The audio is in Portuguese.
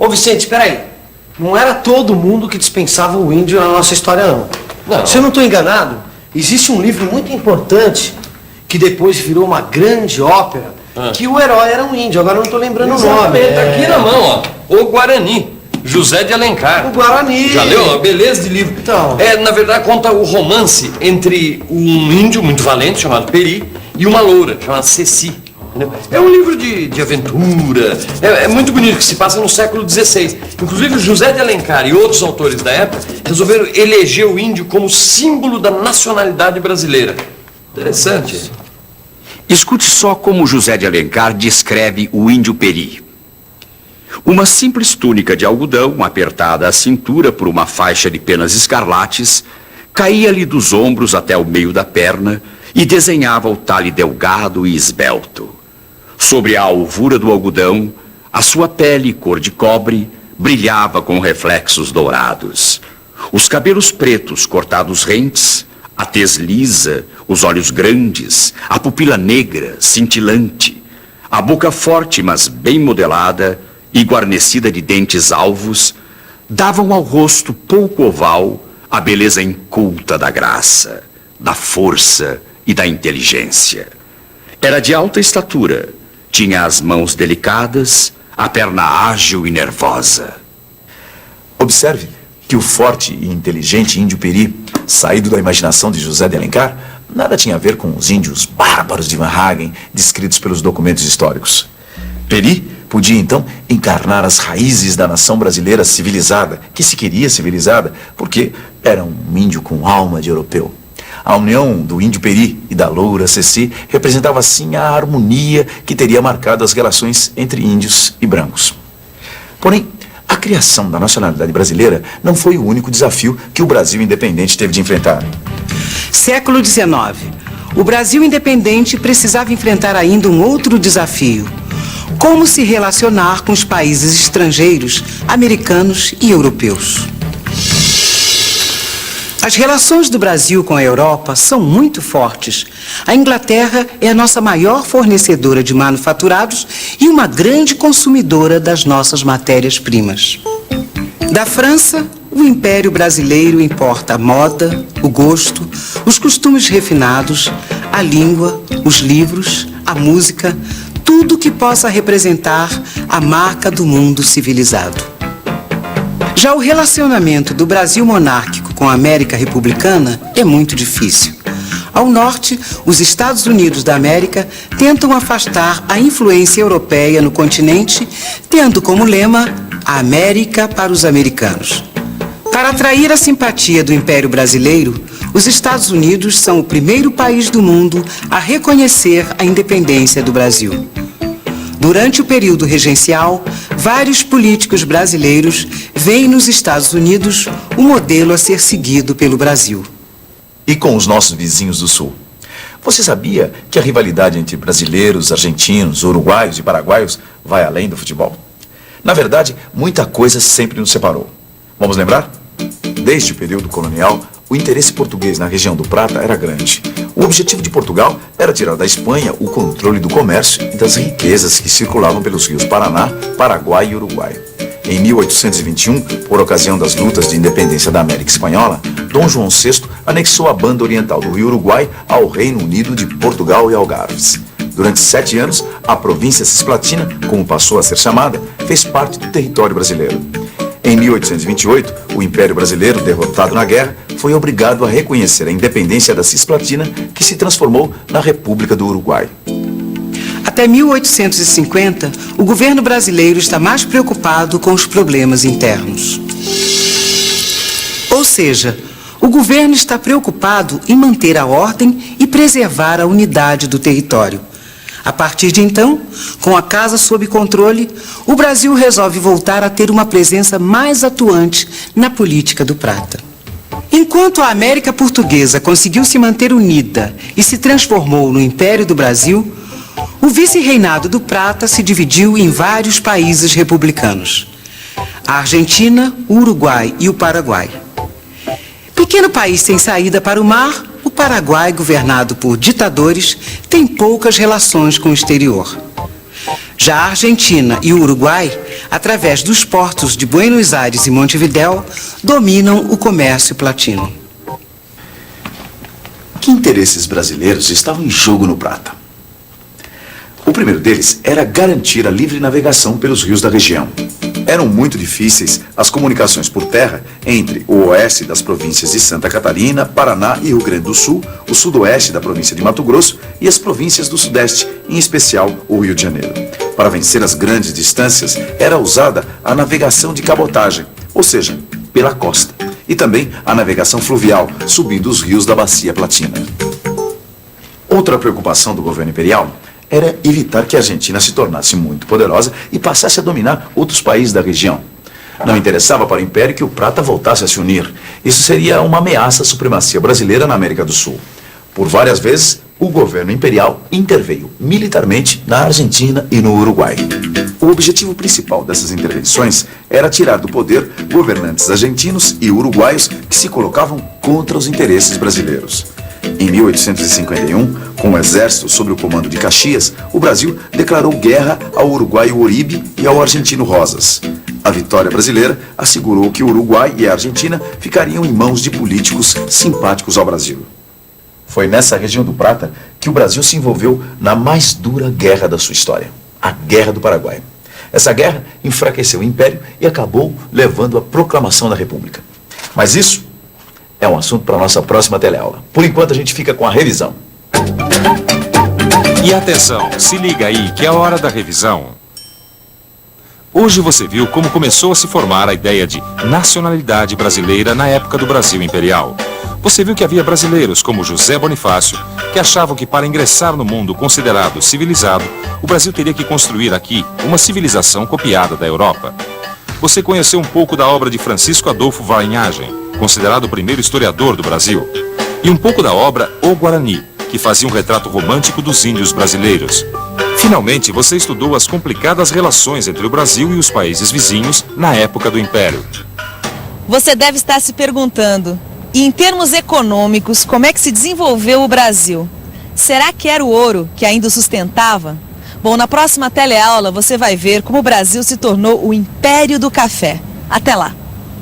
Ô Vicente, peraí. Não era todo mundo que dispensava o índio na nossa história, não. Não. Se eu não estou enganado, existe um livro muito importante que depois virou uma grande ópera, que o herói era um índio. Agora eu não estou lembrando o nome. Tá aqui na mão, ó. O Guarani. José de Alencar. O Guarani. Já leu? Beleza de livro. Então. Na verdade, conta o romance entre um índio muito valente, chamado Peri, e uma loura, chamada Ceci. Entendeu? É um livro de aventura. É muito bonito, que se passa no século XVI. Inclusive, José de Alencar e outros autores da época resolveram eleger o índio como símbolo da nacionalidade brasileira. Interessante. Escute só como José de Alencar descreve o índio Peri. Uma simples túnica de algodão, apertada à cintura por uma faixa de penas escarlates, caía-lhe dos ombros até o meio da perna e desenhava o talhe delgado e esbelto. Sobre a alvura do algodão, a sua pele, cor de cobre, brilhava com reflexos dourados. Os cabelos pretos cortados rentes, a tez lisa, os olhos grandes, a pupila negra, cintilante, a boca forte, mas bem modelada e guarnecida de dentes alvos, davam ao rosto pouco oval a beleza inculta da graça, da força e da inteligência. Era de alta estatura, tinha as mãos delicadas, a perna ágil e nervosa. Observe que o forte e inteligente índio Peri, saído da imaginação de José de Alencar, nada tinha a ver com os índios bárbaros de Van Hagen, descritos pelos documentos históricos. Peri podia, então, encarnar as raízes da nação brasileira civilizada, que se queria civilizada, porque era um índio com alma de europeu. A união do índio Peri e da loura Ceci representava, assim, a harmonia que teria marcado as relações entre índios e brancos. Porém, a criação da nacionalidade brasileira não foi o único desafio que o Brasil independente teve de enfrentar. Século XIX. O Brasil independente precisava enfrentar ainda um outro desafio: como se relacionar com os países estrangeiros, americanos e europeus. As relações do Brasil com a Europa são muito fortes. A Inglaterra é a nossa maior fornecedora de manufaturados e uma grande consumidora das nossas matérias-primas. Da França, o Império Brasileiro importa a moda, o gosto, os costumes refinados, a língua, os livros, a música, tudo que possa representar a marca do mundo civilizado. Já o relacionamento do Brasil monárquico com a América republicana é muito difícil. Ao norte, os Estados Unidos da América tentam afastar a influência europeia no continente, tendo como lema a América para os americanos. Para atrair a simpatia do Império Brasileiro, os Estados Unidos são o primeiro país do mundo a reconhecer a independência do Brasil. Durante o período regencial, vários políticos brasileiros veem nos Estados Unidos o modelo a ser seguido pelo Brasil. E com os nossos vizinhos do Sul? Você sabia que a rivalidade entre brasileiros, argentinos, uruguaios e paraguaios vai além do futebol? Na verdade, muita coisa sempre nos separou. Vamos lembrar? Desde o período colonial, o interesse português na região do Prata era grande. O objetivo de Portugal era tirar da Espanha o controle do comércio e das riquezas que circulavam pelos rios Paraná, Paraguai e Uruguai. Em 1821, por ocasião das lutas de independência da América Espanhola, Dom João VI anexou a banda oriental do Rio Uruguai ao Reino Unido de Portugal e Algarves. Durante 7 anos, a província Cisplatina, como passou a ser chamada, fez parte do território brasileiro. Em 1828, o Império Brasileiro, derrotado na guerra, foi obrigado a reconhecer a independência da Cisplatina, que se transformou na República do Uruguai. Até 1850, o governo brasileiro está mais preocupado com os problemas internos. Ou seja, o governo está preocupado em manter a ordem e preservar a unidade do território. A partir de então, com a casa sob controle, o Brasil resolve voltar a ter uma presença mais atuante na política do Prata. Enquanto a América Portuguesa conseguiu se manter unida e se transformou no Império do Brasil, o vice-reinado do Prata se dividiu em vários países republicanos: a Argentina, o Uruguai e o Paraguai. Pequeno país sem saída para o mar, o Paraguai, governado por ditadores, tem poucas relações com o exterior. Já a Argentina e o Uruguai, através dos portos de Buenos Aires e Montevidéu, dominam o comércio platino. Que interesses brasileiros estavam em jogo no Prata? O primeiro deles era garantir a livre navegação pelos rios da região. Eram muito difíceis as comunicações por terra entre o oeste das províncias de Santa Catarina, Paraná e Rio Grande do Sul, o sudoeste da província de Mato Grosso e as províncias do sudeste, em especial o Rio de Janeiro. Para vencer as grandes distâncias, era usada a navegação de cabotagem, ou seja, pela costa, e também a navegação fluvial, subindo os rios da Bacia Platina. Outra preocupação do governo imperial era evitar que a Argentina se tornasse muito poderosa e passasse a dominar outros países da região. Não interessava para o Império que o Prata voltasse a se unir. Isso seria uma ameaça à supremacia brasileira na América do Sul. Por várias vezes, o governo imperial interveio militarmente na Argentina e no Uruguai. O objetivo principal dessas intervenções era tirar do poder governantes argentinos e uruguaios que se colocavam contra os interesses brasileiros. Em 1851, com o exército sob o comando de Caxias, o Brasil declarou guerra ao uruguaio Uribe e ao argentino Rosas. A vitória brasileira assegurou que o Uruguai e a Argentina ficariam em mãos de políticos simpáticos ao Brasil. Foi nessa região do Prata que o Brasil se envolveu na mais dura guerra da sua história, a Guerra do Paraguai. Essa guerra enfraqueceu o Império e acabou levando à proclamação da República. Mas isso é um assunto para a nossa próxima teleaula. Por enquanto a gente fica com a revisão. E atenção, se liga aí que é a hora da revisão. Hoje você viu como começou a se formar a ideia de nacionalidade brasileira na época do Brasil Imperial. Você viu que havia brasileiros como José Bonifácio que achavam que para ingressar no mundo considerado civilizado, o Brasil teria que construir aqui uma civilização copiada da Europa. Você conheceu um pouco da obra de Francisco Adolfo Varnhagen, considerado o primeiro historiador do Brasil, e um pouco da obra O Guarani, que fazia um retrato romântico dos índios brasileiros. Finalmente, você estudou as complicadas relações entre o Brasil e os países vizinhos na época do Império. Você deve estar se perguntando, e em termos econômicos, como é que se desenvolveu o Brasil? Será que era o ouro que ainda o sustentava? Bom, na próxima teleaula você vai ver como o Brasil se tornou o Império do Café. Até lá!